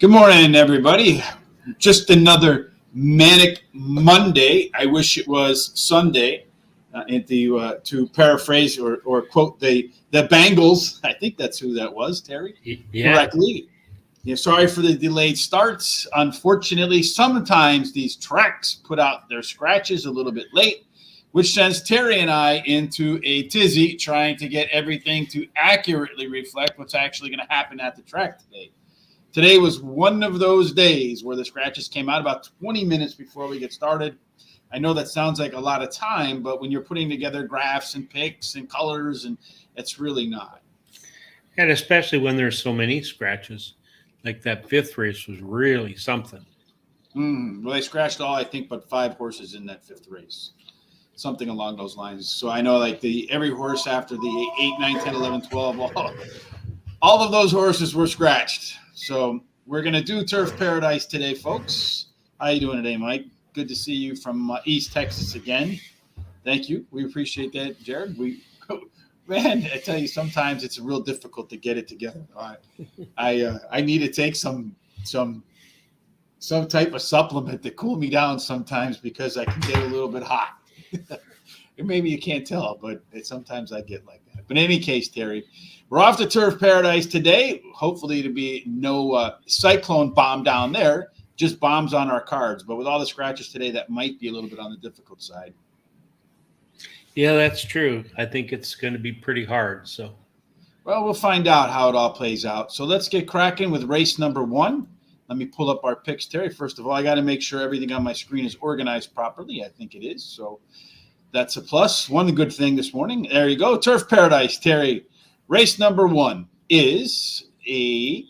Good morning, everybody. Just another manic Monday. I wish it was Sunday. And to paraphrase or quote the Bengals, I think that's who that was, Terry, Yeah, correctly. Yeah, sorry for the delayed starts. Unfortunately, sometimes these tracks put out their scratches a little bit late, which sends Terry and I into a tizzy trying to get everything to accurately reflect what's actually going to happen at the track today. Today was one of those days where the scratches came out about 20 minutes before we get started. I know that sounds like a lot of time, but when you're putting together graphs and pics and colors, and it's really not. and especially when there's so many scratches. Like that fifth race was really something. Well, they scratched all, I think, but 5 horses in that fifth race. Something along those lines. So I know like every horse after the 8, 9, 10, 11, 12, all of those horses were scratched. So we're going to do Turf Paradise today, folks. How you doing today, Mike? Good to see you from East Texas again. Thank you. We appreciate that, Jared. Man, I tell you, sometimes it's real difficult to get it together. I need to take some type of supplement to cool me down sometimes because I can get a little bit hot. Maybe you can't tell, but sometimes I get like that. But in any case, Terry, we're off to Turf Paradise today. Hopefully to be no cyclone bomb down there, just bombs on our cards. But with all the scratches today, that might be a little bit on the difficult side. Yeah, that's true. I think it's going to be pretty hard. So, well, we'll find out how it all plays out. So let's get cracking with race number 1. Let me pull up our picks, Terry. First of all, I got to make sure everything on my screen is organized properly. I think it is. So that's a plus. One good thing this morning. There you go. Turf Paradise, Terry. Race number 1 is a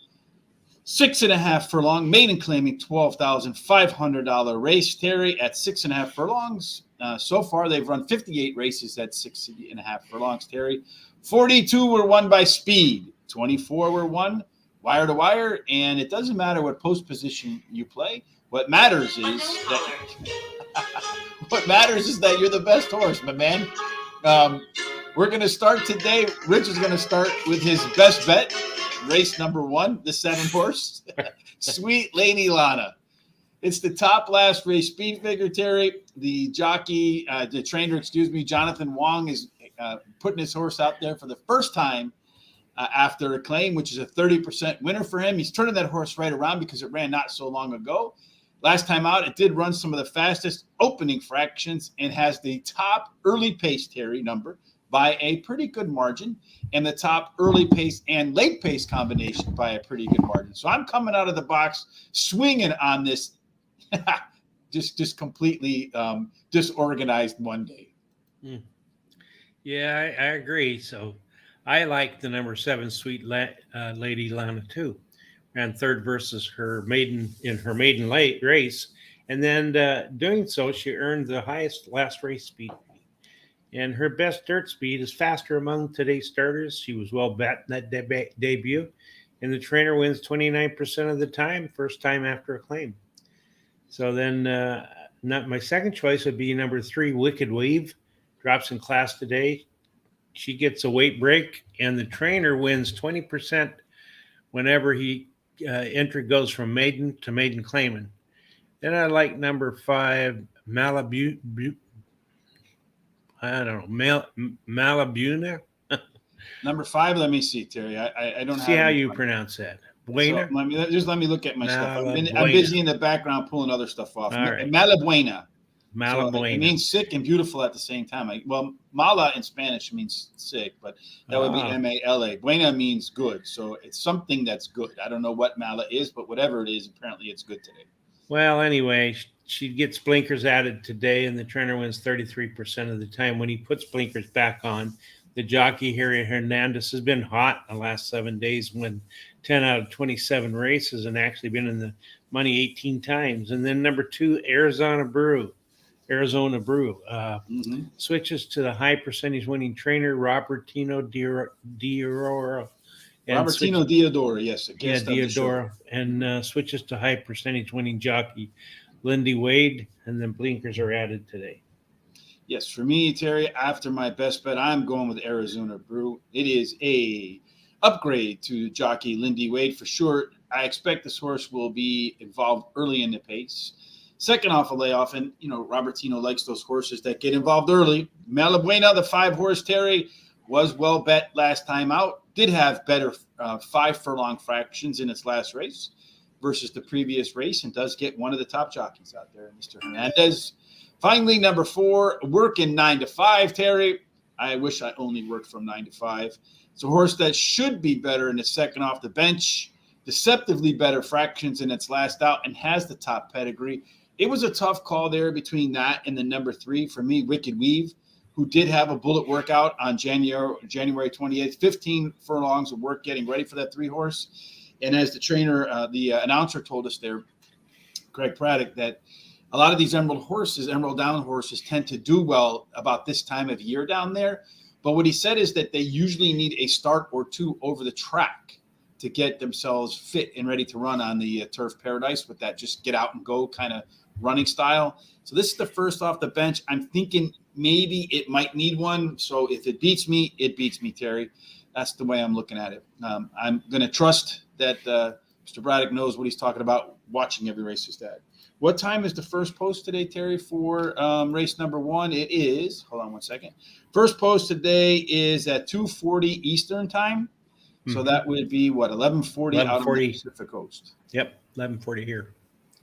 6.5 furlong maiden claiming $12,500 race, Terry, at 6.5 furlongs. So far, they've run 58 races at 6.5 furlongs, Terry. 42 were won by speed. 24 were won wire to wire, and it doesn't matter what post position you play. What matters is that you're the best horse, my man. We're going to start today. Rich is going to start with his best bet, race number 1, the 7 horse, Sweet Lady Lana. It's the top last race speed figure, Terry. The trainer, Jonathan Wong is putting his horse out there for the first time after a claim, which is a 30% winner for him. He's turning that horse right around because it ran not so long ago. Last time out, it did run some of the fastest opening fractions and has the top early pace, Terry, number by a pretty good margin, and the top early pace and late pace combination by a pretty good margin. So I'm coming out of the box swinging on this just completely disorganized Monday. Yeah, I agree. So I like the number 7 Sweet Lady Lana too. Ran third versus her maiden late race, and then doing so, she earned the highest last race speed. And her best dirt speed is faster among today's starters. She was well bet in that debut, and the trainer wins 29% of the time, first time after a claim. So then, my second choice would be number 3 Wicked Weave, drops in class today. She gets a weight break, and the trainer wins 20% whenever he entry goes from maiden to maiden claiming. Then I like number 5 Malabuna. Number 5, let me see, Terry. I don't see have how you pronounce that. Buena? So let me look at my stuff. I'm busy in the background pulling other stuff off. Right. Malabuena. Malabuena. So it means sick and beautiful at the same time. Mala in Spanish means sick, but that would be Mala. Buena means good. So it's something that's good. I don't know what Mala is, but whatever it is, apparently it's good today. Well, anyway, she gets blinkers added today, and the trainer wins 33% of the time. When he puts blinkers back on, the jockey, Harry Hernandez, has been hot the last 7 days, won 10 out of 27 races and actually been in the money 18 times. And then number 2, Arizona Brew. Switches to the high percentage winning trainer, Robertino Diodoro. Diodoro, yes. Yeah, Diodoro. And switches to high percentage winning jockey, Lindy Wade. And then blinkers are added today. Yes, for me, Terry, after my best bet, I'm going with Arizona Brew. It is a upgrade to jockey Lindy Wade for sure. I expect this horse will be involved early in the pace. Second off a layoff, and Robertino likes those horses that get involved early. Malabuena, the 5-horse Terry, was well bet last time out. Did have better 5 furlong fractions in its last race versus the previous race, and does get one of the top jockeys out there, Mr. Hernandez. Finally, number 4, working 9 to 5, Terry. I wish I only worked from 9 to 5. It's a horse that should be better in the second off the bench, deceptively better fractions in its last out, and has the top pedigree. It was a tough call there between that and the number 3 for me, Wicked Weave, who did have a bullet workout on January 28th, 15 furlongs of work getting ready for that 3-horse. And as the trainer, the announcer told us there, Greg Praddock, that a lot of these Emerald Down horses tend to do well about this time of year down there. But what he said is that they usually need a start or 2 over the track to get themselves fit and ready to run on the Turf Paradise with that just get out and go kind of running style. So this is the first off the bench. I'm thinking maybe it might need one. So if it beats me, it beats me, Terry. That's the way I'm looking at it. I'm going to trust that Mr. Braddock knows what he's talking about, watching every race he's had. What time is the first post today, Terry, for race number 1? It is, hold on one second. First post today is at 2:40 Eastern time. Mm-hmm. So that would be, 11:40 out on the Pacific Coast. Yep, 11:40 here.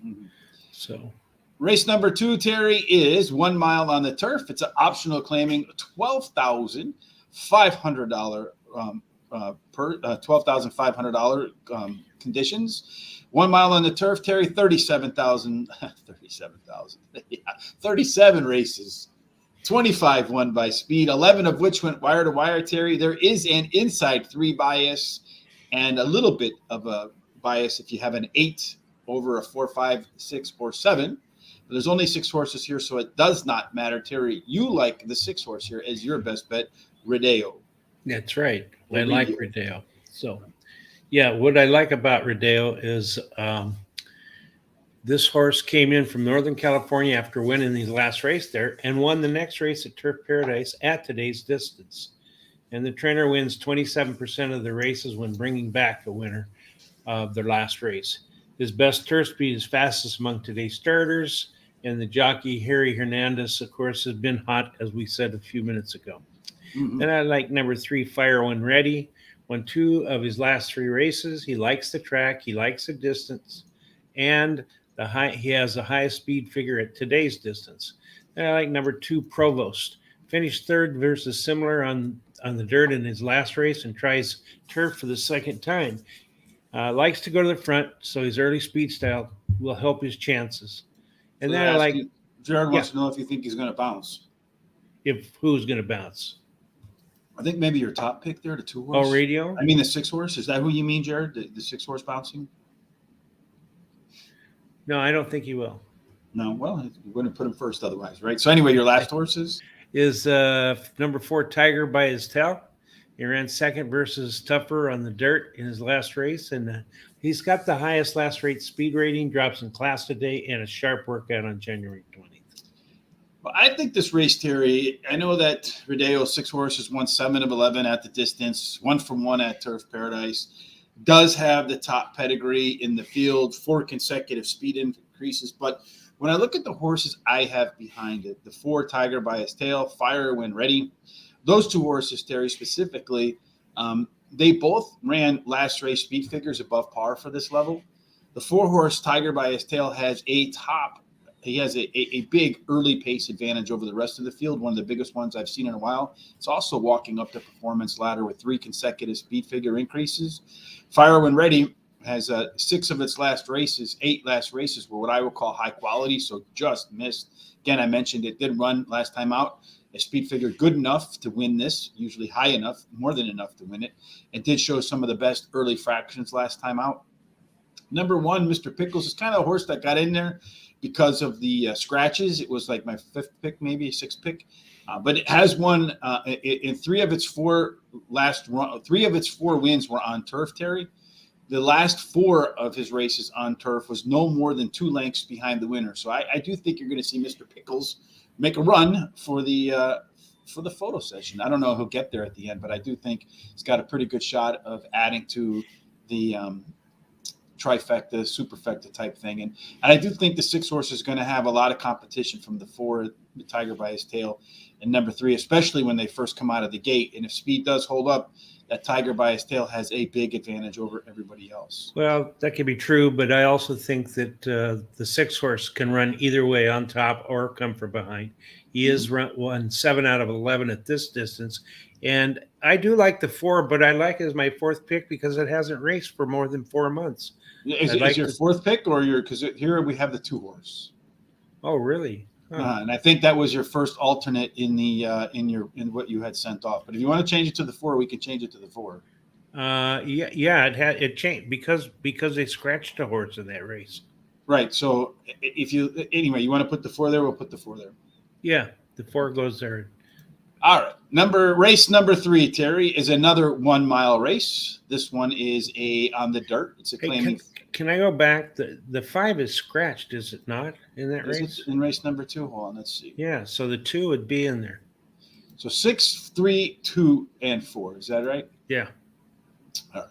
Mm-hmm. So race number 2, Terry, is 1 mile on the turf. It's an optional claiming $12,500 per $12,500 conditions. 1 mile on the turf, Terry, 37 races, 25 won by speed, 11 of which went wire to wire, Terry. There is an inside 3 bias and a little bit of a bias if you have an 8 over a 4, 5, 6, or 7. But there's only 6 horses here, so it does not matter, Terry. You like the 6 horse here as your best bet, Rodeo. That's right. I like Rodeo. So, yeah, what I like about Rodeo is this horse came in from Northern California after winning the last race there and won the next race at Turf Paradise at today's distance. And the trainer wins 27% of the races when bringing back a winner of their last race. His best turf speed is fastest among today's starters. And the jockey, Harry Hernandez, of course, has been hot, as we said a few minutes ago. Mm-hmm. Then I like number 3, Fire When Ready. Won 2 of his last 3 races. He likes the track. He likes the distance. And he has the highest speed figure at today's distance. Then I like number 2, Provost. Finished 3rd versus similar on the dirt in his last race and tries turf for the second time. Likes to go to the front, so his early speed style will help his chances. And then I like Jared wants to know if you think he's going to bounce. If who's going to bounce? I think maybe your top pick there, the 2 horse. Oh, Radio? I mean the 6 horse. Is that who you mean, Jared? The 6 horse bouncing? No, I don't think he will. No, well, you're going to put him first otherwise, right? So anyway, your last horses? Is number 4, Tiger by His Tail. He ran 2nd versus Tougher on the dirt in his last race, and he's got the highest last rate speed rating, drops in class today, and a sharp workout on January 20th. Well, I think this race, Terry, I know that Rodeo, 6 horses, won 7 of 11 at the distance, 1 from 1 at Turf Paradise, does have the top pedigree in the field, 4 consecutive speed increases. But when I look at the horses I have behind it, the 4, Tiger by His Tail, Fire When Ready, those 2 horses, Terry, specifically, they both ran last race speed figures above par for this level. The 4 horse, Tiger by His Tail, has a big early pace advantage over the rest of the field, one of the biggest ones I've seen in a while. It's also walking up the performance ladder with 3 consecutive speed figure increases. Fire When Ready has 6 of its last races, 8 last races were what I would call high quality, so just missed. Again, I mentioned it did run last time out. A speed figure good enough to win this, usually high enough, more than enough to win it. It did show some of the best early fractions last time out. Number 1, Mr. Pickles, is kind of a horse that got in there because of the scratches. It was like my 5th pick, maybe a 6th pick. But it has won in 3 of its 4 wins were on turf, Terry. The last 4 of his races on turf was no more than 2 lengths behind the winner. So I do think you're going to see Mr. Pickles make a run for the photo session. I don't know if he'll get there at the end, but I do think he's got a pretty good shot of adding to the trifecta, superfecta type thing. And I do think the 6 horse is going to have a lot of competition from the 4, the Tiger by His Tail, and number 3, especially when they first come out of the gate. And if speed does hold up, that Tiger by His Tail has a big advantage over everybody else. Well, that could be true, but I also think that the 6 horse can run either way, on top or come from behind. He is won 7 out of 11 at this distance. And I do like the 4, but I like it as my 4th pick because it hasn't raced for more than 4 months. Is your 4th pick, or because here we have the 2 horse? Oh, really? Huh. And I think that was your first alternate in the in what you had sent off. But if you want to change it to the 4, we can change it to the 4. It changed because they scratched a horse in that race. Right. So if you you want to put the 4 there, we'll put the 4 there. Yeah, the 4 goes there. All right. Race number 3, Terry, is another 1 mile race. This one is on the dirt. It's a claiming. Can I go back? The 5 is scratched, is it not, in that race? In race number 2, hold on, let's see. Yeah, so the 2 would be in there. So 6, 3, 2, and 4. Is that right? Yeah. All right.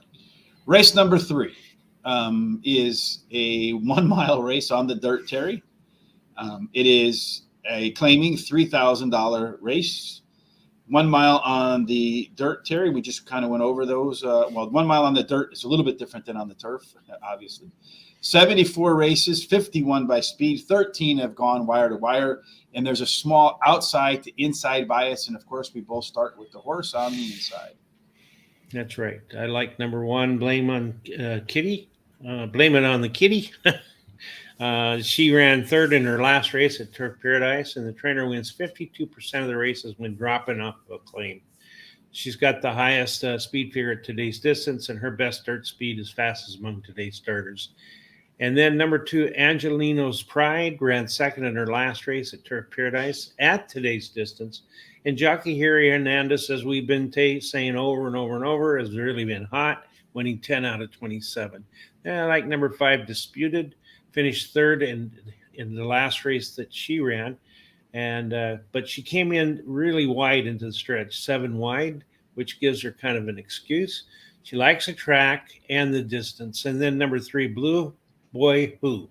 Race number 3 is a 1 mile race on the dirt, Terry. It is a claiming $3,000 race. 1 mile on the dirt, Terry. We just kind of went over those. 1 mile on the dirt is a little bit different than on the turf, obviously. 74 races, 51 by speed, 13 have gone wire to wire, and there's a small outside to inside bias. And of course, we both start with the horse on the inside. That's right. I like number 1, Blame on Kitty. Blame it on the Kitty. She ran 3rd in her last race at Turf Paradise, and the trainer wins 52% of the races when dropping off a claim. She's got the highest speed figure at today's distance, and her best dirt speed is fastest among today's starters. And then number 2, Angelino's Pride, ran 2nd in her last race at Turf Paradise at today's distance. And jockey Harry Hernandez, as we've been saying over and over and over, has really been hot, winning 10 out of 27. And I like number 5, Disputed, finished 3rd in the last race that she ran. And but she came in really wide into the stretch, 7 wide, which gives her kind of an excuse. She likes the track and the distance. And then number 3, Blue Boy Who,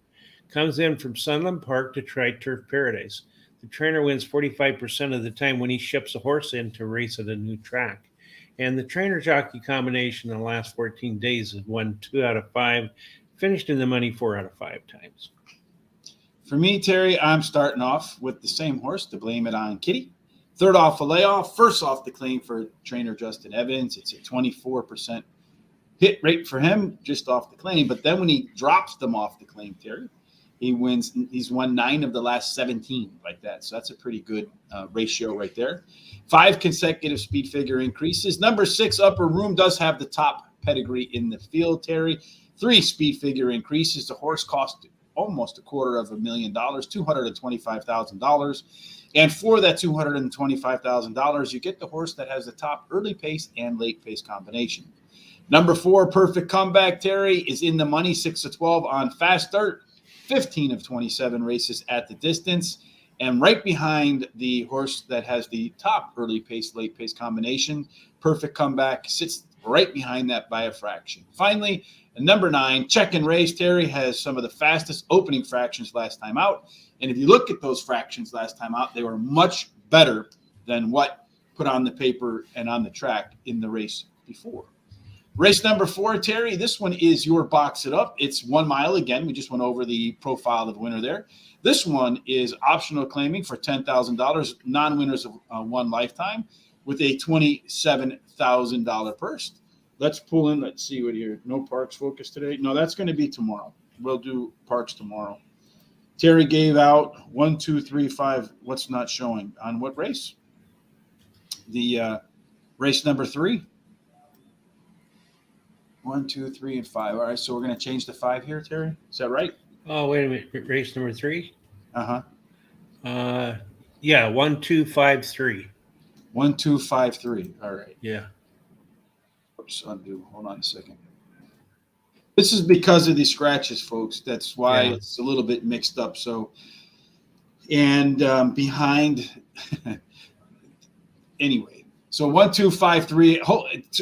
comes in from Sunland Park to try Turf Paradise. The trainer wins 45% of the time when he ships a horse in to race at a new track. And the trainer-jockey combination in the last 14 days has won 2 out of 5, finished in the money 4 out of 5 times. For me, Terry, I'm starting off with the same horse, to Blame It on Kitty. 3rd off a layoff, 1st off the claim for trainer Justin Evans. It's a 24% hit rate for him just off the claim. But then when he drops them off the claim, Terry, he's won 9 of the last 17 like that. So that's a pretty good ratio right there. 5 consecutive speed figure increases. Number 6, Upper Room, does have the top pedigree in the field, Terry. 3 speed figure increases. The horse cost almost $250,000, $225,000. And for that $225,000, you get the horse that has the top early pace and late pace combination. Number 4, Perfect Comeback, Terry, is in the money, 6 to 12 on fast start, 15 of 27 races at the distance. And right behind the horse that has the top early pace, late pace combination, Perfect Comeback sits right behind that by a fraction. Finally, number 9, Check and Race, Terry, has some of the fastest opening fractions last time out. And if you look at those fractions last time out, they were much better than what put on the paper and on the track in the race before. Race number 4, Terry, this one is your Box It Up. It's 1 mile again. We just went over the profile of the winner there. This one is optional claiming for $10,000, non-winners of one lifetime, with a $27,000 purse. Let's pull in. Let's see what here. No Parks Focus today. No, that's going to be tomorrow. We'll do Parks tomorrow. Terry gave out 1, 2, 3, 5. What's not showing on what race? The race number 3. 1, 2, 3, and 5. All right, so we're going to change the 5 here, Terry. Is that right? Oh, wait a minute. Race number 3? Uh-huh. Yeah, 1, 2, 5, 3. 1, 2, 5, 3. All right. Yeah. Oops, undo. Hold on a second. This is because of the scratches, folks. That's why it's a little bit mixed up. So, and behind, anyway. So 1, 2, 5, 3.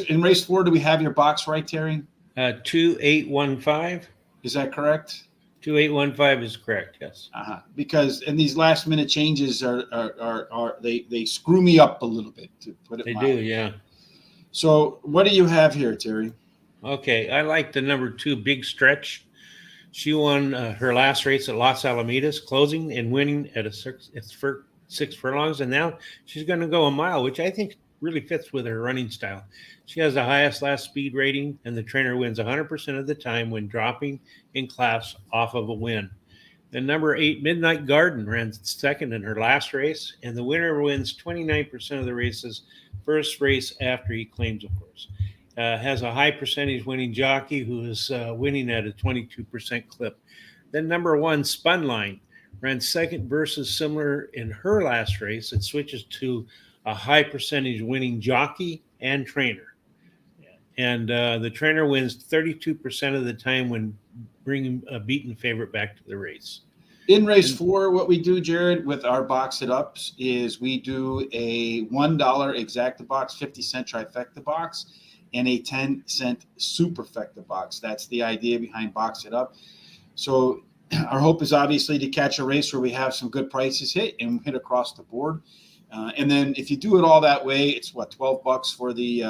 In race 4, do we have your box right, Terry? 2, 8, 1, 5. Is that correct? 2815 is correct. Yes. Because and these last minute changes are they screw me up a little bit, to put it They mildly. do. Yeah. So what do you have here, Terry? Okay. I like the number 2 Big Stretch. She won her last race at Los Alamitas, closing and winning at six furlongs, and now she's going to go a mile, which I think really fits with her running style. She has the highest last speed rating, and the trainer wins 100% of the time when dropping in class off of a win. The number 8 Midnight Garden ran second in her last race, and the winner wins 29% of the races, first race after he claims a horse. Has a high percentage winning jockey who is winning at a 22% clip. Then number 1 Spunline ran second versus similar in her last race. It switches to a high percentage winning jockey and trainer. And the trainer wins 32% of the time when bringing a beaten favorite back to the race. In race 4, what we do, Jared, with our box it ups is we do a $1 exacta box, 50-cent trifecta box, and a 10-cent superfecta box. That's the idea behind box it up. So our hope is obviously to catch a race where we have some good prices hit and hit across the board. And then if you do it all that way, it's what, $12 for the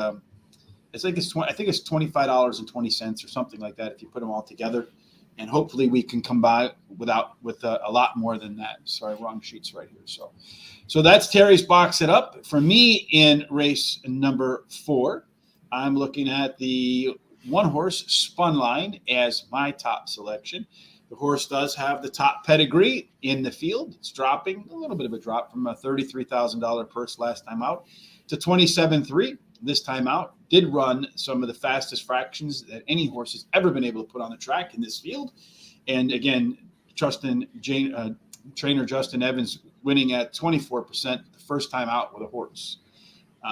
I think it's $25.20 or something like that if you put them all together. And hopefully we can come by with a lot more than that. Sorry, wrong sheets right here. So that's Terry's box it up. For me in race number 4, I'm looking at the 1 horse Spunline as my top selection. The horse does have the top pedigree in the field. It's dropping a little bit of a drop from a $33,000 purse last time out to 27.3 this time out. Did run some of the fastest fractions that any horse has ever been able to put on the track in this field. And again, trainer Justin Evans winning at 24% the first time out with a horse.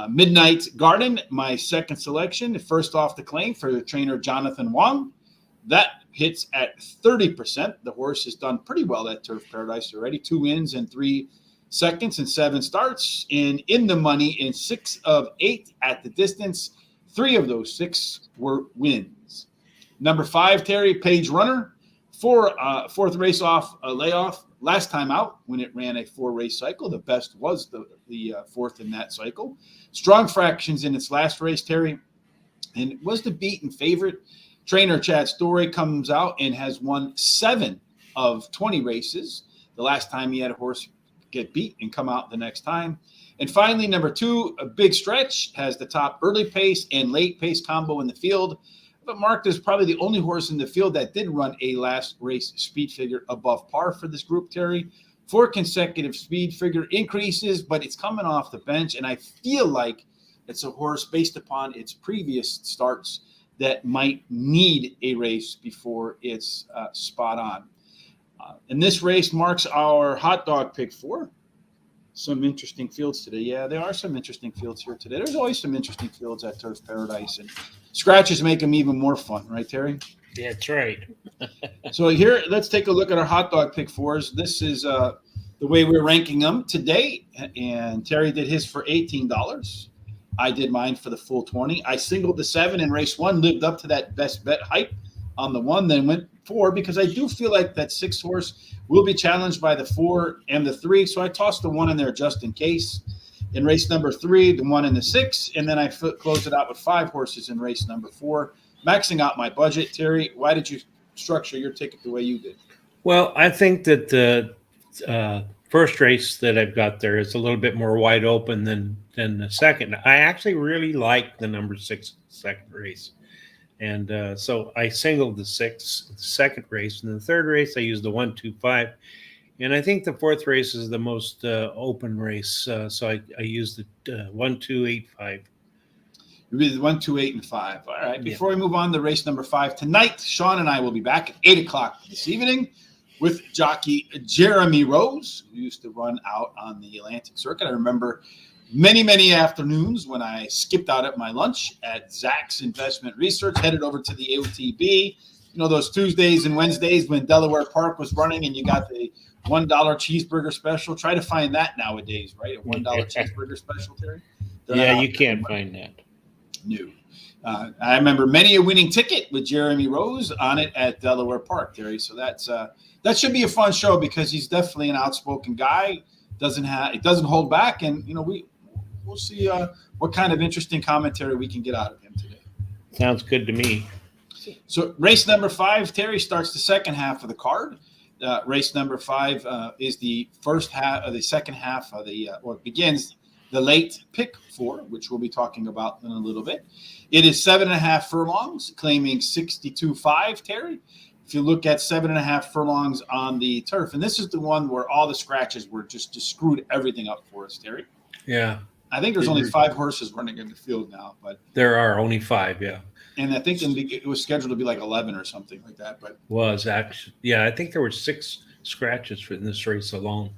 Midnight Garden, my second selection, first off the claim for the trainer Jonathan Wong. That hits at 30%. The horse has done pretty well at Turf Paradise already. 2 wins and 3 seconds and 7 starts. And in the money in 6 of 8 at the distance. 3 of those 6 were wins. Number 5, Terry, Page Runner. Fourth race off a layoff. Last time out, when it ran a 4-race cycle, the best was the fourth in that cycle. Strong fractions in its last race, Terry, and it was the beaten favorite. Trainer Chad Story comes out and has won 7 of 20 races. The last time he had a horse get beat and come out the next time. And finally, number 2, a Big Stretch, has the top early pace and late pace combo in the field. But marked as probably the only horse in the field that did run a last race speed figure above par for this group, Terry. 4 consecutive speed figure increases, but it's coming off the bench. And I feel like it's a horse based upon its previous starts that might need a race before it's spot on. And this race marks our hot dog pick 4. Some interesting fields today. Yeah, there are some interesting fields here today. There's always some interesting fields at Turf Paradise, and scratches make them even more fun, right, Terry? Yeah, that's right. So here, let's take a look at our hot dog pick 4s. This is the way we're ranking them today, and Terry did his for $18. I did mine for the full 20. I singled the 7 in race 1, lived up to that best bet hype on the 1, then went 4 because I do feel like that 6 horse will be challenged by the 4 and the 3. So I tossed the 1 in there just in case. In race number 3, the 1 and the 6, and then I closed it out with 5 horses in race number 4, maxing out my budget. Terry, why did you structure your ticket the way you did? Well, I think that the first race that I've got there is a little bit more wide open than the second. I actually really like the number 6 second race. And so I singled the second race. In the third race, I used the 1, 2, 5. And I think the fourth race is the most open race. So I used the 1, 2, 8, 5. You did 1, 2, 8, and 5. All right. Before we move on to race number 5 tonight, Sean and I will be back at 8 o'clock this evening with jockey Jeremy Rose, who used to run out on the Atlantic Circuit. I remember many afternoons when I skipped out at my lunch at Zach's Investment Research, headed over to the AOTB. You know, those Tuesdays and Wednesdays when Delaware Park was running and you got the $1 cheeseburger special. Try to find that nowadays, right? A $1 cheeseburger special, Terry? Yeah, you can't find that. No. I remember many a winning ticket with Jeremy Rose on it at Delaware Park, Terry. So that should be a fun show because he's definitely an outspoken guy. It doesn't hold back, and we'll see what kind of interesting commentary we can get out of him today. Sounds good to me. So race number 5, Terry, starts the second half of the card. Race number 5 is the first half of the second half of or begins the late pick 4, which we'll be talking about in a little bit. It is 7.5 furlongs, claiming 62.5, Terry. If you look at 7.5 furlongs on the turf, and this is the one where all the scratches were just screwed everything up for us, Terry. Yeah. I think there's only 5 horses running in the field now, but there are only 5, yeah. And I think it was scheduled to be like 11 or something like that. But was actually, yeah, I think there were 6 scratches for in this race alone.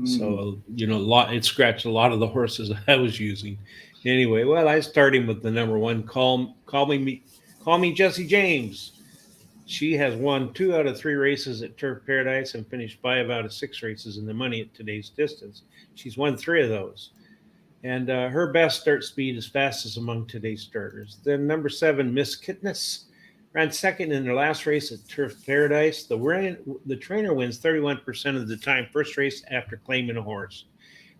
So it scratched a lot of the horses I was using. Anyway, well, I started with the number 1. Call me Jesse James. She has won 2 out of 3 races at Turf Paradise and finished 5 out of 6 races in the money at today's distance. She's won 3 of those. And her best start speed is fastest among today's starters. Then number 7, Miss Kitness, ran second in their last race at Turf Paradise. The trainer wins 31% of the time, first race after claiming a horse.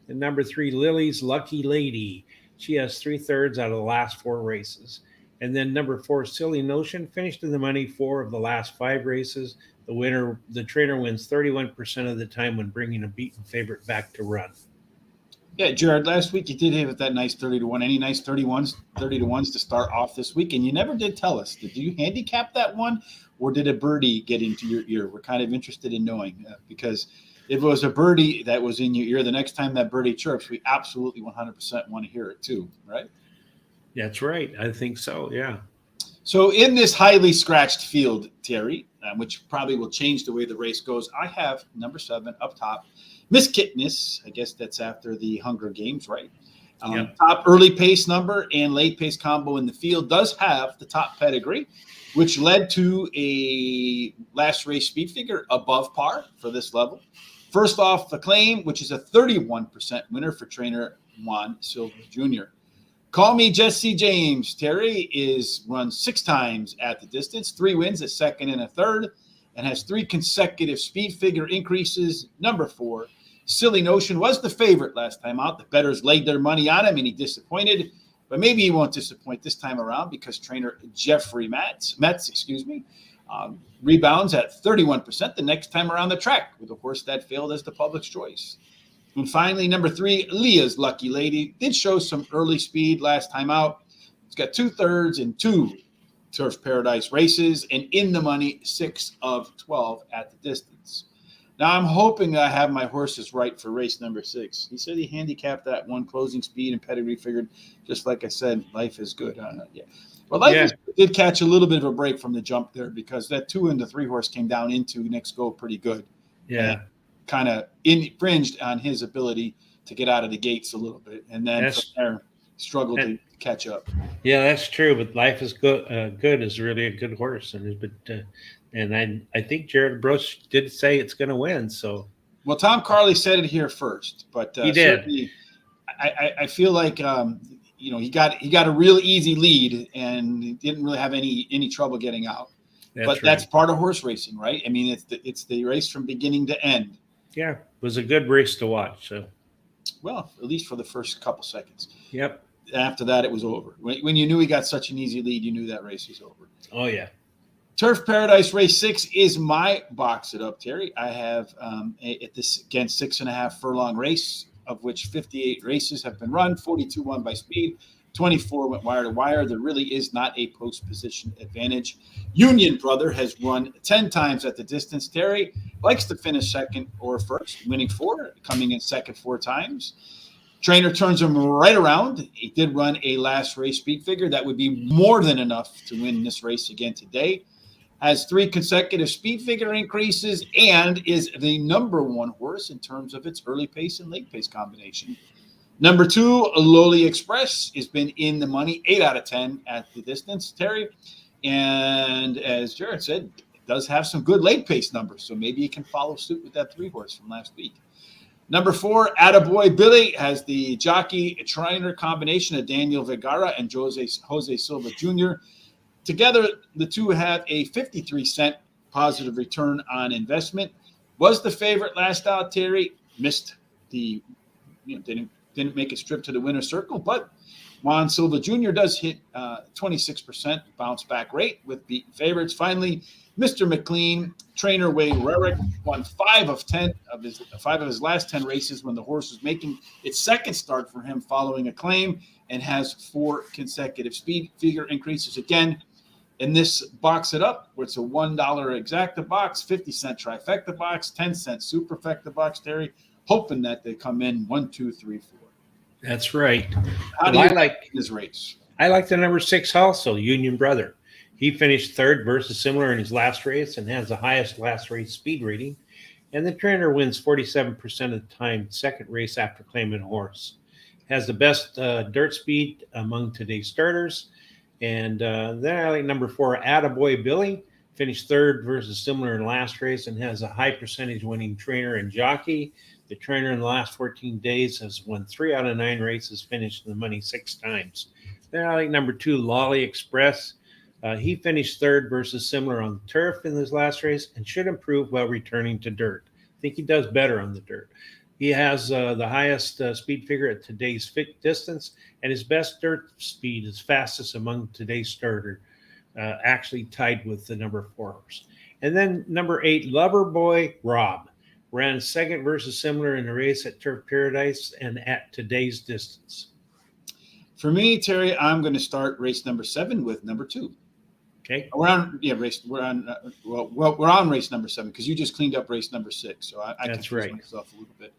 And number 3, Lily's Lucky Lady. She has 3/3 out of the last 4 races. And then number 4, Silly Notion, finished in the money 4 of the last 5 races. The trainer wins 31% of the time when bringing a beaten favorite back to run. Yeah, Jared, last week you did have that nice 30-1. Any nice 30-1s to start off this week? And you never did tell us. Did you handicap that one, or did a birdie get into your ear? We're kind of interested in knowing because if it was a birdie that was in your ear, the next time that birdie chirps, we absolutely 100% want to hear it too, right? That's right. I think so, yeah. So in this highly scratched field, Terry, which probably will change the way the race goes, I have number 7 up top. Miss Kitness, I guess that's after the Hunger Games, right? Top early pace number and late pace combo in the field does have the top pedigree, which led to a last race speed figure above par for this level. First off, the claim, which is a 31% winner for trainer Juan Silva Jr. Call Me Jesse James, Terry, is run 6 times at the distance, 3 wins, a second and a third, and has 3 consecutive speed figure increases. Number 4, Silly Notion was the favorite last time out. The bettors laid their money on him, and he disappointed. But maybe he won't disappoint this time around because trainer Jeffrey Metz, rebounds at 31% the next time around the track with a horse that failed as the public's choice. And finally, number 3, Leah's Lucky Lady, did show some early speed last time out. It's got 2/3 in 2 Turf Paradise races and in the money 6 of 12 at the distance. Now, I'm hoping I have my horses right for race number 6. He said he handicapped that one closing speed and pedigree, figured, just like I said, life is good. Yeah. Well, did catch a little bit of a break from the jump there because that 2 and the 3 horse came down into next go pretty good. Yeah. Kind of infringed on his ability to get out of the gates a little bit. And then from there, struggled to catch up. Yeah, that's true. But Life is Good is really a good horse. And I think Jared Brush did say it's going to win. So, well, Tom Carley said it here first, but he did. I feel like he got a real easy lead and he didn't really have any trouble getting out. That's part of horse racing, right? I mean, it's the race from beginning to end. Yeah, it was a good race to watch. So, well, at least for the first couple seconds. Yep. After that, it was over. When you knew he got such an easy lead, you knew that race was over. Oh yeah. Turf Paradise Race 6 is my box it up, Terry. I have at this, again, 6.5 furlong race, of which 58 races have been run, 42 won by speed, 24 went wire to wire. There really is not a post position advantage. Union Brother has run 10 times at the distance. Terry likes to finish second or first, winning 4, coming in second 4 times. Trainer turns him right around. He did run a last race speed figure. That would be more than enough to win this race again today. Has 3 consecutive speed figure increases and is the number 1 horse in terms of its early pace and late pace combination. Number 2, Loli Express, has been in the money 8 out of 10 at the distance, Terry. And as Jared said, it does have some good late pace numbers, so maybe you can follow suit with that 3 horse from last week. Number 4, Attaboy Billy, has the jockey trainer combination of Daniel Vergara and Jose Silva Jr. Together, the two have a 53-cent positive return on investment. Was the favorite last out, Terry. Missed the, didn't make a trip to the winner's circle, but Juan Silva Jr. does hit 26% bounce back rate with beaten favorites. Finally, Mr. McLean, trainer Wade Rarick, won 5 of his last 10 races when the horse was making its second start for him following a claim, and has 4 consecutive speed figure increases. Again, in this box it up, where it's a $1 exacta box, 50-cent trifecta box, 10-cent superfecta box, Terry, hoping that they come in 1, 2, 3, 4. That's right. How do you like this race? I like the number 6 also, Union Brother. He finished third versus similar in his last race and has the highest last race speed rating. And the trainer wins 47% of the time, second race after claiming a horse. Has the best dirt speed among today's starters. And then I like number 4, Attaboy Billy. Finished third versus similar in last race and has a high percentage winning trainer and jockey. The trainer in the last 14 days has won 3 out of 9 races, finished in the money 6 times. Then I like number 2, Lolly Express. He finished third versus similar on the turf in his last race and should improve while returning to dirt. I think he does better on the dirt. He has the highest speed figure at today's fit distance, and his best dirt speed is fastest among today's starter, actually tied with the number 4 horse. And then number 8, Loverboy Rob. Ran second versus similar in the race at Turf Paradise and at today's distance. For me, Terry, I'm going to start race number 7 with number 2. Okay. We're on race number 7 because you just cleaned up race number 6, so I That's confused right. myself a little bit.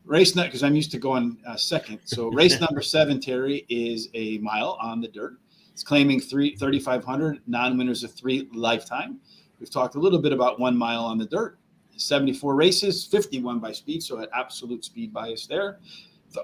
Race because I'm used to going second. So race number 7, Terry, is a mile on the dirt. It's claiming 3,500 non-winners of 3 lifetime. We've talked a little bit about 1 mile on the dirt. 74 races, 51 by speed, so an absolute speed bias there.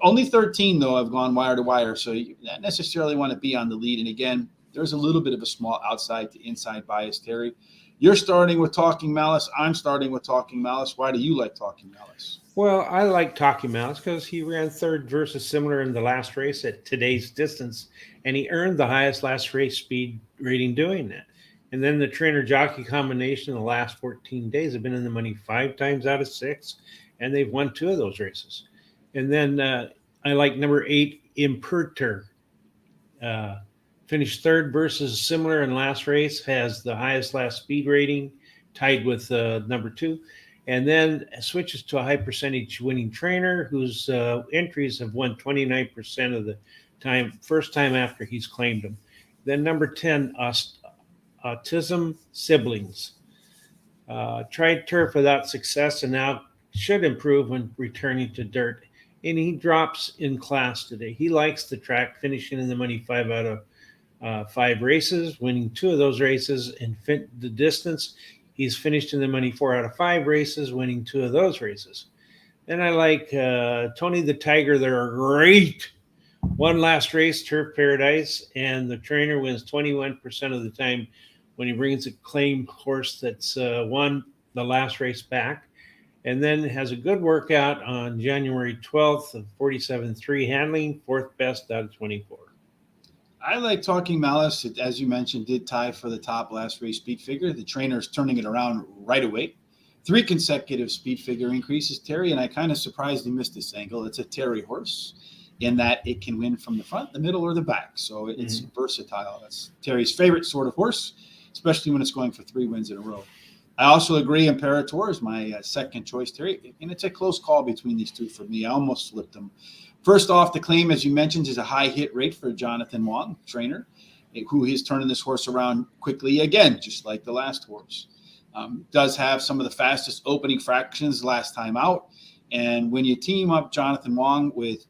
Only 13, though, have gone wire to wire, so you don't necessarily want to be on the lead. And again, there's a little bit of a small outside to inside bias, Terry. You're starting with Talking Malice. I'm starting with Talking Malice. Why do you like Talking Malice? Well, I like Talking Malice because he ran third versus similar in the last race at today's distance, and he earned the highest last race speed rating doing that. And then the trainer-jockey combination in the last 14 days have been in the money 5 times out of 6, and they've won 2 of those races. And then I like number 8, Imperter. Finished third versus similar in last race, has the highest last speed rating, tied with number 2. And then switches to a high percentage winning trainer whose entries have won 29% of the time, first time after he's claimed them. Then number 10, Autism Siblings. Tried turf without success and now should improve when returning to dirt. And he drops in class today. He likes the track, finishing in the money 5 out of 5 races, winning 2 of those races. And the distance, he's finished in the money 4 out of 5 races, winning 2 of those races. Then I like Tony the Tiger. They're great. One last race, Turf Paradise, and the trainer wins 21% of the time when he brings a claimed horse that's won the last race back, and then has a good workout on January 12th of 47.3 handling, 4th best out of 24. I like Talking Malice. It, as you mentioned, did tie for the top last race speed figure. The trainer's turning it around right away. 3 consecutive speed figure increases, Terry, and I kind of surprised he missed this angle. It's a Terry horse in that it can win from the front, the middle, or the back. So it's versatile. That's Terry's favorite sort of horse, especially when it's going for 3 wins in a row. I also agree Imperator is my second choice, Terry, and it's a close call between these 2 for me. I almost flipped them. First off, the claim, as you mentioned, is a high hit rate for Jonathan Wong, trainer, who is turning this horse around quickly again, just like the last horse. Does have some of the fastest opening fractions last time out. And when you team up Jonathan Wong with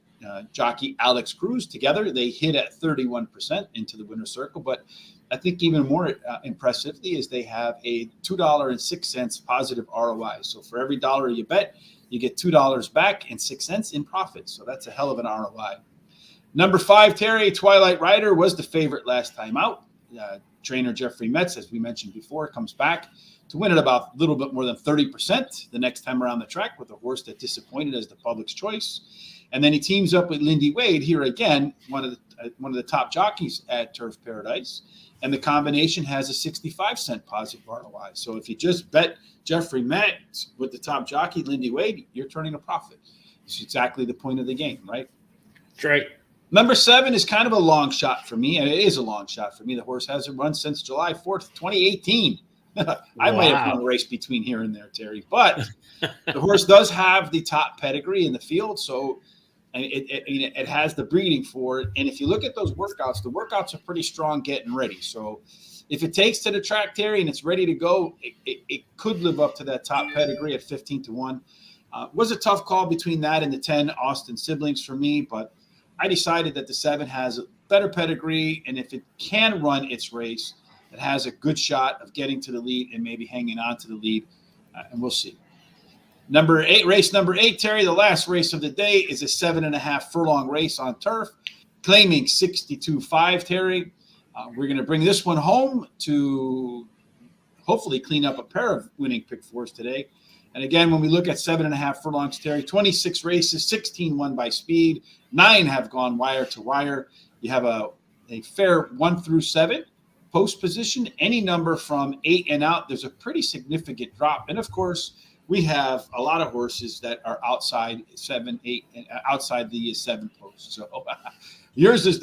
jockey Alex Cruz together, they hit at 31% into the winner's circle. But I think even more impressively is they have a $2.06 positive ROI. So for every dollar you bet, you get $2 back and 6 cents in profit. So that's a hell of an ROI. Number 5, Terry, Twilight Rider, was the favorite last time out. Trainer Jeffrey Metz, as we mentioned before, comes back to win at about a little bit more than 30% the next time around the track with a horse that disappointed as the public's choice. And then he teams up with Lindy Wade here again, one of the top jockeys at Turf Paradise. And the combination has a 65-cent positive ROI. So if you just bet Jeffrey Matt with the top jockey, Lindy Wade, you're turning a profit. It's exactly the point of the game, right? That's right. Number 7 is kind of a long shot for me, and it is a long shot for me. The horse hasn't run since July 4th, 2018. I might have run a race between here and there, Terry. But the horse does have the top pedigree in the field, so it has the breeding for it. And if you look at those workouts, the workouts are pretty strong getting ready. So if it takes to the track, Terry, and it's ready to go, it could live up to that top pedigree at 15-1. Was a tough call between that and the 10 Austin Siblings for me, but I decided that the 7 has a better pedigree, and if it can run its race, it has a good shot of getting to the lead and maybe hanging on to the lead, and we'll see. Race number 8, Terry, the last race of the day, is a 7.5 furlong race on turf, claiming 62.5, Terry. We're going to bring this one home to hopefully clean up a pair of winning pick fours today. And again, when we look at 7.5 furlongs, Terry, 26 races, 16 won by speed, 9 have gone wire to wire. You have a fair 1 through 7 post position. Any number from 8 and out, there's a pretty significant drop. And of course, we have a lot of horses that are outside 7, 8, and outside the 7 post. So yours is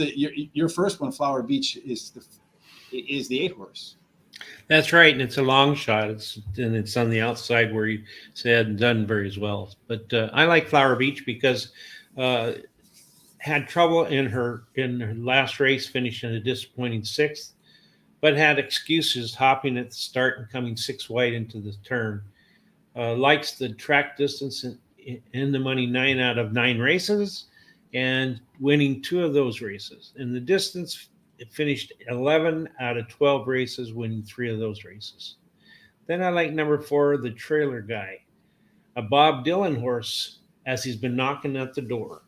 your first one, Flower Beach, is the 8 horse. That's right, and it's a long shot. It's on the outside where he hadn't done very as well. But I like Flower Beach because had trouble in her last race, finishing a disappointing 6th, but had excuses hopping at the start and coming 6 wide into the turn. Likes the track distance in the money 9 out of 9 races and winning 2 of those races. In the distance, it finished 11 out of 12 races, winning 3 of those races. Then I like number 4, the Trailer Guy, a Bob Dylan horse, as he's been knocking at the door.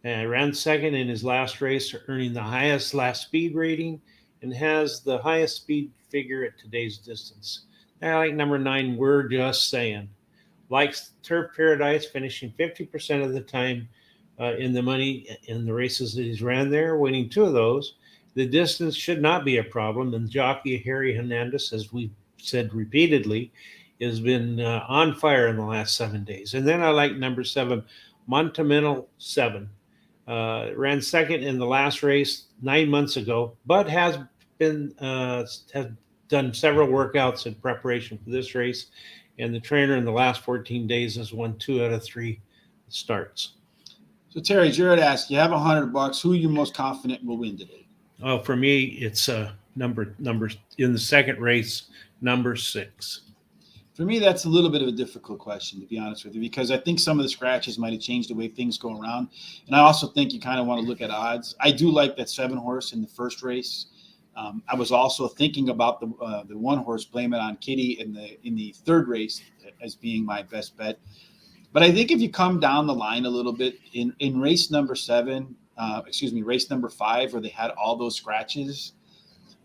Ran second in his last race, earning the highest last speed rating, and has the highest speed figure at today's distance. I like number 9, We're Just Saying. Likes Turf Paradise, finishing 50% of the time in the money in the races that he's ran there, winning 2 of those. The distance should not be a problem, and jockey Harry Hernandez, as we've said repeatedly, has been on fire in the last 7 days. And then I like number 7, Monumental 7. Ran second in the last race 9 months ago, but has done several workouts in preparation for this race, and the trainer in the last 14 days has won 2 out of 3 starts. So Terry, Jared asked, you have $100. Who are you most confident will win today? Oh, for me, it's number in the second race, number 6. For me, that's a little bit of a difficult question, to be honest with you, because I think some of the scratches might have changed the way things go around. And I also think you kind of want to look at odds. I do like that 7 horse in the first race. I was also thinking about the 1 horse, Blame It on Kitty, in the third race as being my best bet. But I think if you come down the line a little bit in race number 5, where they had all those scratches,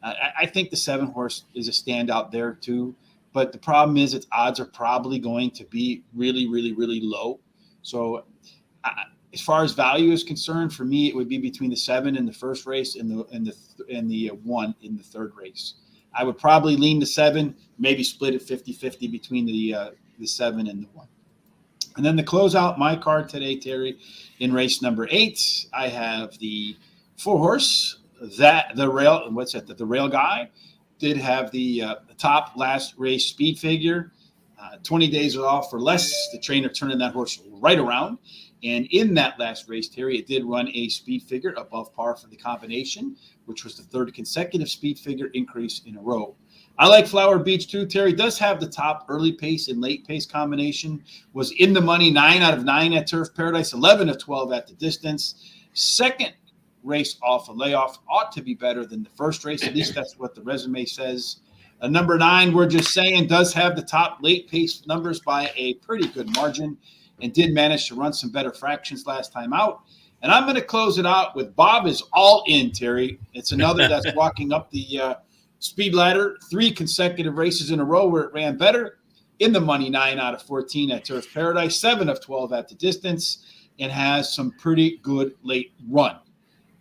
I think the 7 horse is a standout there too. But the problem is its odds are probably going to be really, really, really low. So as far as value is concerned, for me, it would be between the 7 in the first race and the 1 in the third race. I would probably lean the 7, maybe split it 50-50 between the 7 and the 1. And then to close out my card today, Terry, in race number 8, I have the 4 horse, the Rail Guy. Did have the top last race speed figure, 20 days off or less. The trainer turning that horse right around. And in that last race, Terry, it did run a speed figure above par for the combination, which was the 3rd consecutive speed figure increase in a row. I like Flower Beach too, Terry. Does have the top early pace and late pace combination. Was in the money 9 out of 9 at Turf Paradise, 11 of 12 at the distance. Second race off a layoff, ought to be better than the first race. At least that's what the resume says. Number 9, We're Just Saying, does have the top late pace numbers by a pretty good margin and did manage to run some better fractions last time out. And I'm going to close it out with Bob is all in, Terry. It's another that's walking up the Speed Ladder, 3 consecutive races in a row where it ran better. In the money, 9 out of 14 at Turf Paradise, 7 of 12 at the distance, and has some pretty good late run.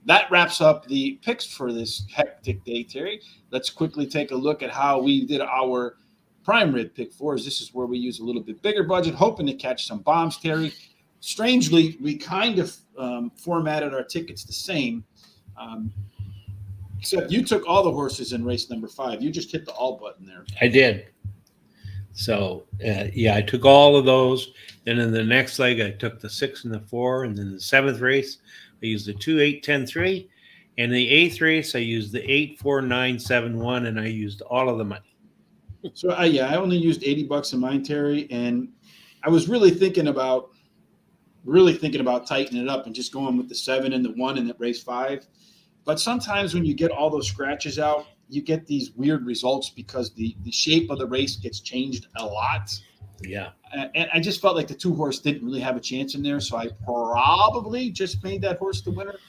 That wraps up the picks for this hectic day, Terry. Let's quickly take a look at how we did our prime rib pick fours. This is where we use a little bit bigger budget, hoping to catch some bombs, Terry. Strangely, we kind of formatted our tickets the same, except you took all the horses in race number 5. You just hit the all button there. I did. So, I took all of those. And in the next leg, I took the 6 and the 4. And then the 7th race, I used the 2, 8, 10, 3. And the 8th race, I used the 8, 4, 9, 7, 1. And I used all of the money. So, I only used $80 in mine, Terry. And I was really thinking about tightening it up and just going with the 7 and the 1 in that race 5. But sometimes when you get all those scratches out, you get these weird results because the shape of the race gets changed a lot. Yeah. And I just felt like the 2 horse didn't really have a chance in there. So I probably just made that horse the winner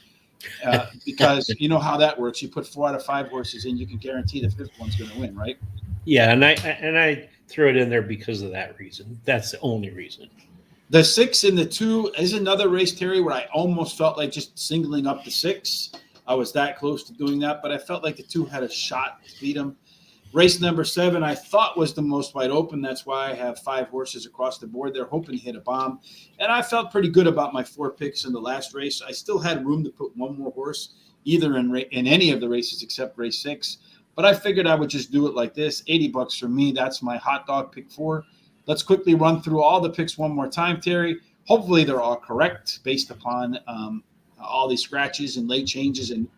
because you know how that works. You put 4 out of 5 horses in, you can guarantee the 5th one's going to win, right? Yeah. And I threw it in there because of that reason. That's the only reason. The 6 and the 2 is another race, Terry, where I almost felt like just singling up the 6. I was that close to doing that, but I felt like the 2 had a shot to beat him. Race number 7, I thought was the most wide open. That's why I have 5 horses across the board. They're hoping to hit a bomb. And I felt pretty good about my 4 picks in the last race. I still had room to put one more horse, either in any of the races except race 6. But I figured I would just do it like this. $80 for me. That's my hot dog pick 4. Let's quickly run through all the picks one more time, Terry. Hopefully they're all correct based upon all these scratches and late changes and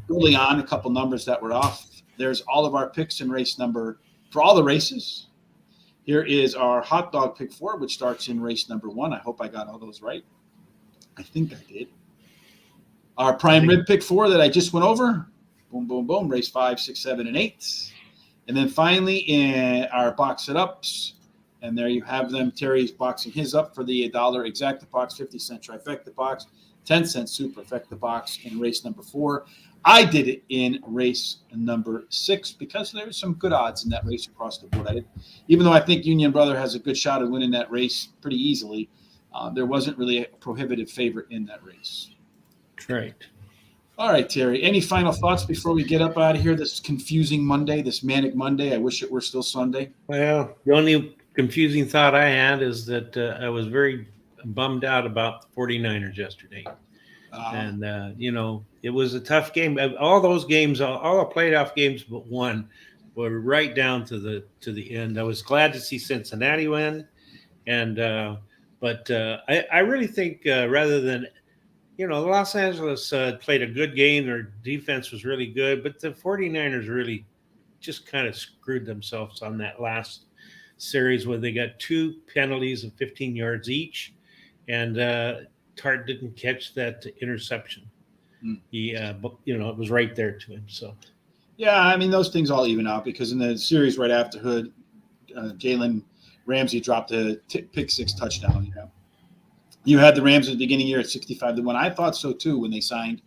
early on a couple numbers that were off. There's all of our picks in race number for all the races. Here is our hot dog pick 4, which starts in race number 1. I hope I got all those right. I think I did. Our prime rib pick 4 that I just went over. Boom, boom, boom. Race 5, 6, 7, and 8. And then finally in our box it ups. And there you have them. Terry's boxing his up for the $1 exacta box, 50-cent trifecta box, 10-cent superfecta box in race number 4. I did it in race number 6 because there's some good odds in that race across the board. Even though I think Union Brother has a good shot of winning that race pretty easily, there wasn't really a prohibitive favorite in that race. Right. All right, Terry, any final thoughts before we get up out of here this confusing Monday, this manic Monday? I wish it were still Sunday. Well, the only confusing thought I had is that I was very bummed out about the 49ers yesterday. And, it was a tough game. All those games, all the playoff games but one were right down to the end. I was glad to see Cincinnati win. And but I really think rather than, Los Angeles played a good game. Their defense was really good. But the 49ers really just kind of screwed themselves on that last series where they got 2 penalties of 15 yards each. And Tart didn't catch that interception. He, it was right there to him. So, yeah, I mean, those things all even out because in the series right after Hood, Jalen Ramsey dropped a pick 6 touchdown. You had the Rams at the beginning of the year at 65-1. I thought so too when they signed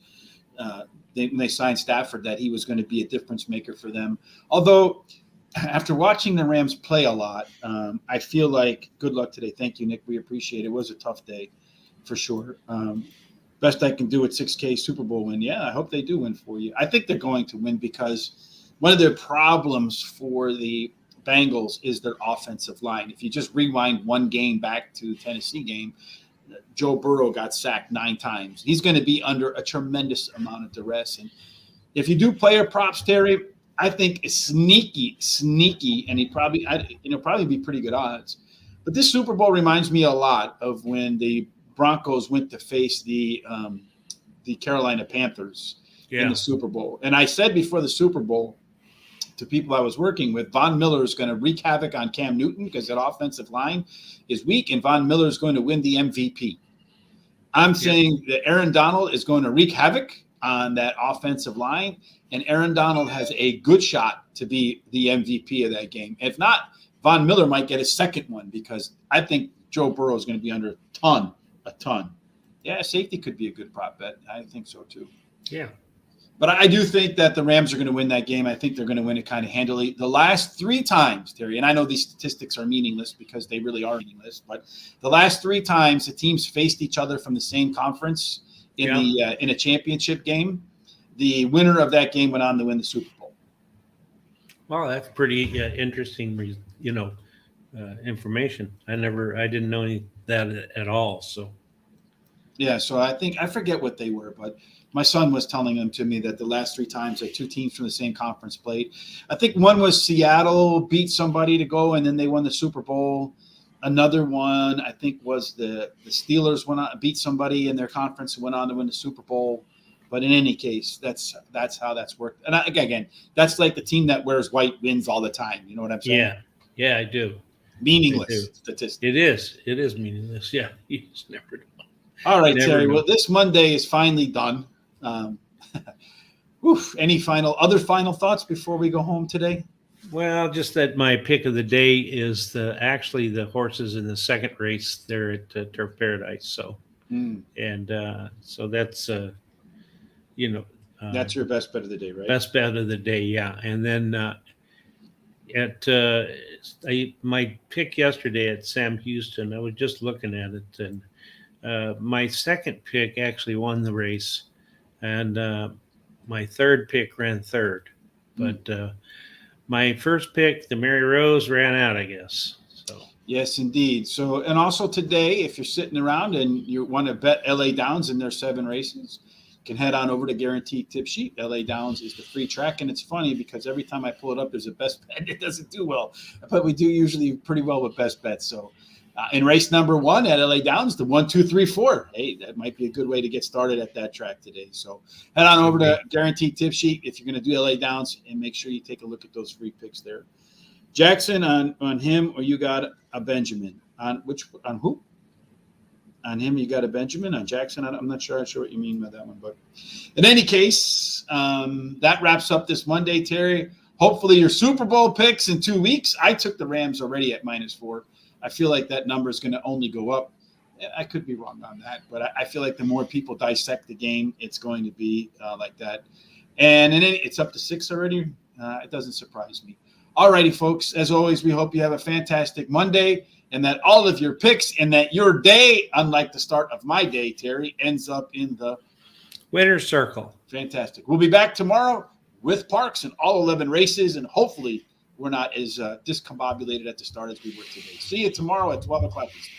Stafford that he was going to be a difference maker for them. Although, after watching the Rams play a lot, I feel like good luck today. Thank you, Nick. We appreciate it. It was a tough day for sure. Best I can do at 6K Super Bowl win. Yeah, I hope they do win for you. I think they're going to win because one of their problems for the Bengals is their offensive line. If you just rewind one game back to the Tennessee game, Joe Burrow got sacked 9 times. He's going to be under a tremendous amount of duress. And if you do player props, Terry, I think it's sneaky, and he'd probably be pretty good odds. But this Super Bowl reminds me a lot of when the Broncos went to face the Carolina Panthers in the Super Bowl. And I said before the Super Bowl to people I was working with, Von Miller is going to wreak havoc on Cam Newton because that offensive line is weak, and Von Miller is going to win the MVP. I'm saying that Aaron Donald is going to wreak havoc on that offensive line, and Aaron Donald has a good shot to be the MVP of that game. If not, Von Miller might get a second one because I think Joe Burrow is going to be under a ton. Yeah, safety could be a good prop bet. I think so too. Yeah. But I do think that the Rams are going to win that game. I think they're going to win it kind of handily. The last 3 times, Terry, and I know these statistics are meaningless because they really are meaningless, but the last 3 times the teams faced each other from the same conference in in a championship game, the winner of that game went on to win the Super Bowl. Well, that's pretty interesting, information. I didn't know that at all. So Yeah, so I forget what they were, but my son was telling them to me that the last 3 times that 2 teams from the same conference played. I think one was Seattle beat somebody to go, and then they won the Super Bowl. Another one, I think, was the Steelers beat somebody in their conference and went on to win the Super Bowl. But in any case, that's how that's worked. And again, that's like the team that wears white wins all the time. You know what I'm saying? Yeah, I do. Meaningless statistic. It is meaningless. Yeah, you just never know. All right, Terry. Well, this Monday is finally done. Any other final thoughts before we go home today? Well, just that my pick of the day is actually the horses in the second race there at Turf Paradise. So, so that's that's your best bet of the day, right? Best bet of the day, yeah. And then my pick yesterday at Sam Houston, I was just looking at it, and my second pick actually won the race, and my third pick ran third, but my first pick, the Mary Rose, ran out, I guess. So yes, indeed. So, and also today, if you're sitting around and you want to bet LA Downs in their 7 races, you can head on over to Guaranteed Tip Sheet. LA Downs is the free track, and it's funny because every time I pull it up, there's a best bet. It doesn't do well, but we do usually pretty well with best bets. So, in race number 1 at LA Downs, the 1, 2, 3, 4. Hey, that might be a good way to get started at that track today. So head on over to Guaranteed Tip Sheet if you're going to do LA Downs, and make sure you take a look at those free picks there. Jackson, on him, or you got a Benjamin? On who? On him, you got a Benjamin. On Jackson, I'm not sure what you mean by that one. But in any case, that wraps up this Monday, Terry. Hopefully your Super Bowl picks in 2 weeks. I took the Rams already at -4. I feel like that number is going to only go up. I could be wrong on that, but I feel like the more people dissect the game, it's going to be like that. And then it's up to 6 already. It doesn't surprise me. All righty, folks. As always, we hope you have a fantastic Monday and that all of your picks and that your day, unlike the start of my day, Terry, ends up in the winner's circle. Fantastic. We'll be back tomorrow with Parks and all 11 races, and hopefully we're not as discombobulated at the start as we were today. See you tomorrow at 12 o'clock Eastern.